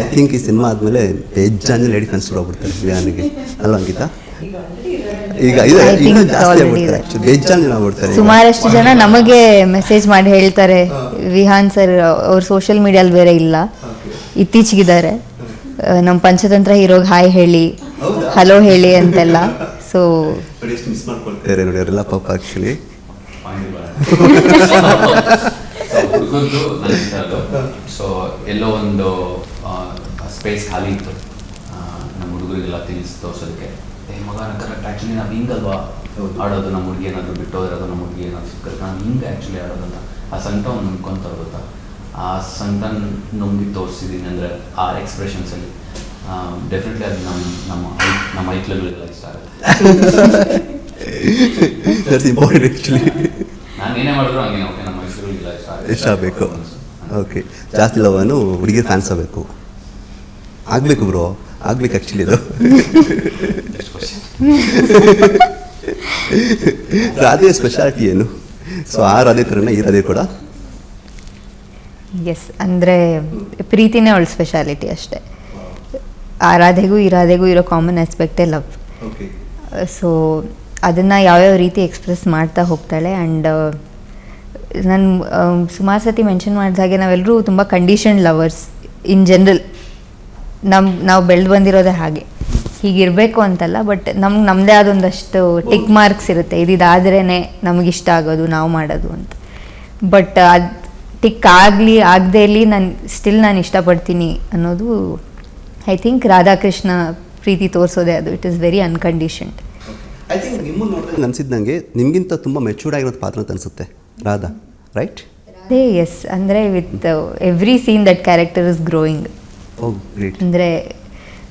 I think ಈ cinema ಆದಮೇಲೆ ಬೇಜಾನ್ ಲೇಡಿ ಫ್ಯಾನ್ಸ್ ಹೋಗ್ಬಿಡ್ತಾರೆ ವಿಹಾನ್ಗೆ, ಅಲ್ವಾ ಅಂಕಿತಾ? ಈಗ ಇನ್ನೂ ಜಾಸ್ತಿ ಆಗ್ಬಿಡ್ತಾರೆ, ಬೇಜಾನ್ ಜನ ಆಗ್ಬಿಡ್ತಾರೆ. ಸುಮಾರಷ್ಟು ಜನ ನಮಗೆ ಮೆಸೇಜ್ ಮಾಡಿ ಹೇಳ್ತಾರೆ, ವಿಹಾನ್ ಸರ್ ಅವ್ರು ಸೋಷಿಯಲ್ ಮೀಡಿಯಲ್ಲಿ ಬೇರೆ ಇಲ್ಲ, ಇತ್ತೀಚೆಗಿದ್ದಾರೆ, ನಮ್ಮ ಪಂಚತಂತ್ರ ಹೀರೋಗೆ ಹಾಯ್ ಹೇಳಿ, ಹಲೋ ಹೇಳಿ ಅಂತೆಲ್ಲ. ಸೊ ಮಿಸ್ ಮಾಡ್ಕೊಳ್ತಾರೆ ನೋಡಿ ಅವರೆಲ್ಲ ಪಾಪ. ಆ್ಯಕ್ಚುಲಿ ಸೊ ಎಲ್ಲೋ ಒಂದು ಸ್ಪೇಸ್ ಖಾಲಿ ಇತ್ತು ನಮ್ಮ ಹುಡುಗರಿಗೆಲ್ಲ ತಿಳಿಸಿ ತೋರ್ಸೋದಕ್ಕೆ. ಮಗ ಕರೆಕ್ಟ್ ಆ್ಯಕ್ಚುಲಿ ನಾವು ಹಿಂಗಲ್ವಾ ಆಡೋದು, ನಮ್ಮ ಹುಡುಗಿ ಏನಾದರೂ ಬಿಟ್ಟೋದಿರೋದು, ನಮ್ಮ ಹುಡುಗಿ ಏನಾದ್ರು ಸಿಕ್ಕರೆ ನಾವು ಹಿಂಗೆ ಆ್ಯಕ್ಚುಲಿ ಆಡೋದಲ್ಲ. ಆ ಸಂಕಟ ಒಂದು ನುಂಗ್ಕೊಂತಾರೆ ಗೊತ್ತಾ, ಆ ಸಂಕಟ ನುಂಗಿ ತೋರಿಸಿದ್ದೀನಿ ಅಂದರೆ ಆ ಎಕ್ಸ್ಪ್ರೆಷನ್ಸಲ್ಲಿ ಡೆಫಿನೆಟ್ಲಿ ಅದು ನಮ್ಮ ಐಕ್ಲುಗಳಿಗೆಲ್ಲ ಇಷ್ಟ ಆಗುತ್ತೆ. ನಾನು ಏನೇ ಮಾಡಿದ್ರು ಹಂಗೆ ಓಕೆ, ನಮ್ಮ ಮೈಸೂರಿಗೆಲ್ಲ ಇಷ್ಟ ಆಗಬೇಕು. ಓಕೆ, ಜಾಸ್ತಿ ಲವನು ಹುಡುಗಿರ್ ಫ್ಯಾನ್ಸ್ ಆಗಬೇಕು, ಆಗಬೇಕು ಬ್ರೋ, ಆಗ್ಬೇಕು ಆ್ಯಕ್ಚುಲಿ ಇದು. ರಾಧೆ ಸ್ಪೆಷಾಲಿಟಿ ಏನು? ಸೊ ಆ ರಾಧೆ ಥರನೇ ಈ ರಾಧೆ ಕೂಡ ಎಸ್, ಅಂದರೆ ಪ್ರೀತಿನೇ ಅವಳ ಸ್ಪೆಷಾಲಿಟಿ ಅಷ್ಟೇ. ಆ ರಾಧೆಗೂ ಈ ರಾಧೆಗೂ ಇರೋ ಕಾಮನ್ ಆಸ್ಪೆಕ್ಟೇ ಲವ್. ಸೊ ಅದನ್ನು ಯಾವ್ಯಾವ ರೀತಿ ಎಕ್ಸ್ಪ್ರೆಸ್ ಮಾಡ್ತಾ ಹೋಗ್ತಾಳೆ. ಆ್ಯಂಡ್ ನಾನು ಸುಮಾರು ಸತಿ ಮೆನ್ಷನ್ ಮಾಡಿದಾಗೆ ನಾವೆಲ್ಲರೂ ತುಂಬ ಕಂಡೀಷನ್ಡ್ ಲವರ್ಸ್ ಇನ್ ಜನರಲ್. ನಾವು ಬೆಳೆದು ಬಂದಿರೋದೇ ಹಾಗೆ, ಹೀಗಿರಬೇಕು ಅಂತಲ್ಲ, ಬಟ್ ನಮ್ಮದೇ ಆದೊಂದಷ್ಟು ಟಿಕ್ ಮಾರ್ಕ್ಸ್ ಇರುತ್ತೆ, ಇದಾದ್ರೇ ನಮಗಿಷ್ಟ ಆಗೋದು, ನಾವು ಮಾಡೋದು ಅಂತ. ಬಟ್ ಅದು ಟಿಕ್ ಆಗದೇ ಇರಲಿ, ನಾನು ಇಷ್ಟಪಡ್ತೀನಿ ಅನ್ನೋದು ಐ ಥಿಂಕ್ ರಾಧಾಕೃಷ್ಣ ಪ್ರೀತಿ ತೋರಿಸೋದೇ ಅದು. It is very unconditioned. I think ನಿಮ್ಮನ್ನು ನೋಡಿದ್ರೆ ಅನಿಸಿದ್ದಂಗೆ ನಿಮಗಿಂತ ತುಂಬ ಮೆಚೂರ್ಡ್ ಆಗಿರೋದು ಪಾತ್ರ ಅಂತ ಅನಿಸುತ್ತೆ ರಾಧಾ, ರೈಟ್? ಎಸ್, ಅಂದರೆ with every seen that character is growing. ಅಂದರೆ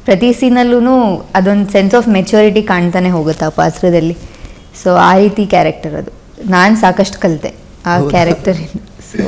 ಪ್ರತಿ ಸೀನಲ್ಲೂ ಅದೊಂದು ಸೆನ್ಸ್ ಆಫ್ ಮೆಚೂರಿಟಿ ಕಾಣ್ತಾನೆ ಹೋಗುತ್ತೆ ಆ ಪಾತ್ರದಲ್ಲಿ. ಸೊ ಆ ರೀತಿ ಕ್ಯಾರೆಕ್ಟರ್ ಅದು. ನಾನು ಸಾಕಷ್ಟು ಕಲಿತೆ ಆ ಕ್ಯಾರೆಕ್ಟರಿಂದ. ಸೊ